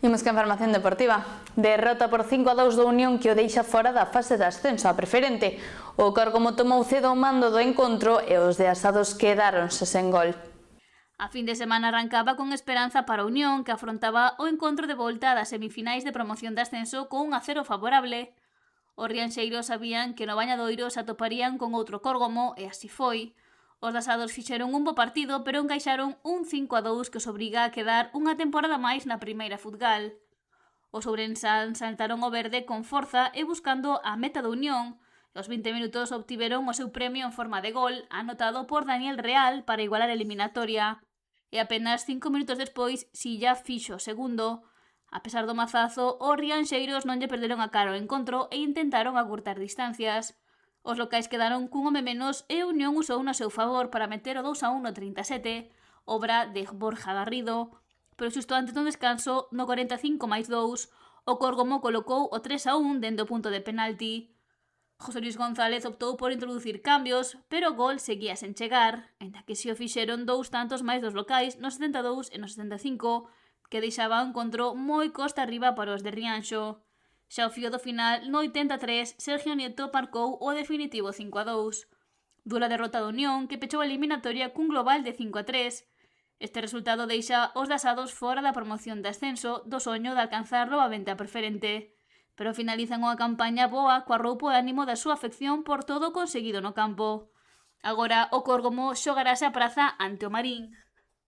Imos que información deportiva. Derrota por 5-2 do Unión que o deixa fora da fase de ascenso a preferente. O Córgomo tomou cedo o mando do encontro e os de Asados quedáronse sen gol. A fin de semana arrancaba con esperanza para a Unión, que afrontaba o encontro de volta das semifinais de promoción de ascenso con un 0 favorable. Os rianxeiros sabían que no Bañadoiro se atoparían con outro Córgomo e así foi. Os de Asados fixeron un bo partido, pero encaixaron un 5-2 que os obriga a quedar unha temporada máis na primeira futgal. Os ourensans saltaron o verde con forza e buscando a meta da Unión. Aos 20 minutos obtiveron o seu premio en forma de gol, anotado por Daniel Real para igualar a eliminatoria. E apenas 5 minutos despois, Silla fixo o segundo. A pesar do mazazo, os rianxeiros non lle perderon a cara ao encontro e intentaron acurtar distancias. Os locais quedaron cun home menos e a Unión usou no seu favor para meter o 2-1 no 37, obra de Borja Garrido, pero xusto antes do descanso, no 45+2, o Córgomo colocou o 3-1 dende o punto de penalti. José Luis González optou por introducir cambios, pero o gol seguía sen chegar, enda que se o fixeron 2 tantos máis dos locais no 72 e no 75, que deixaba o encontro moi costa arriba para os de Rianxo. Xa ao fío do final, no 83, Sergio Nieto marcou o definitivo 5-2. Dura derrota da Unión, que pechou a eliminatoria cun global de 5-3. Este resultado deixa os de Asados fora da promoción de ascenso do soño de alcanzar novamente a preferente. Pero finalizan unha campaña boa coa roupo e ánimo da súa afección por todo o conseguido no campo. Agora o Córgomo xogarase a praza ante o Marín.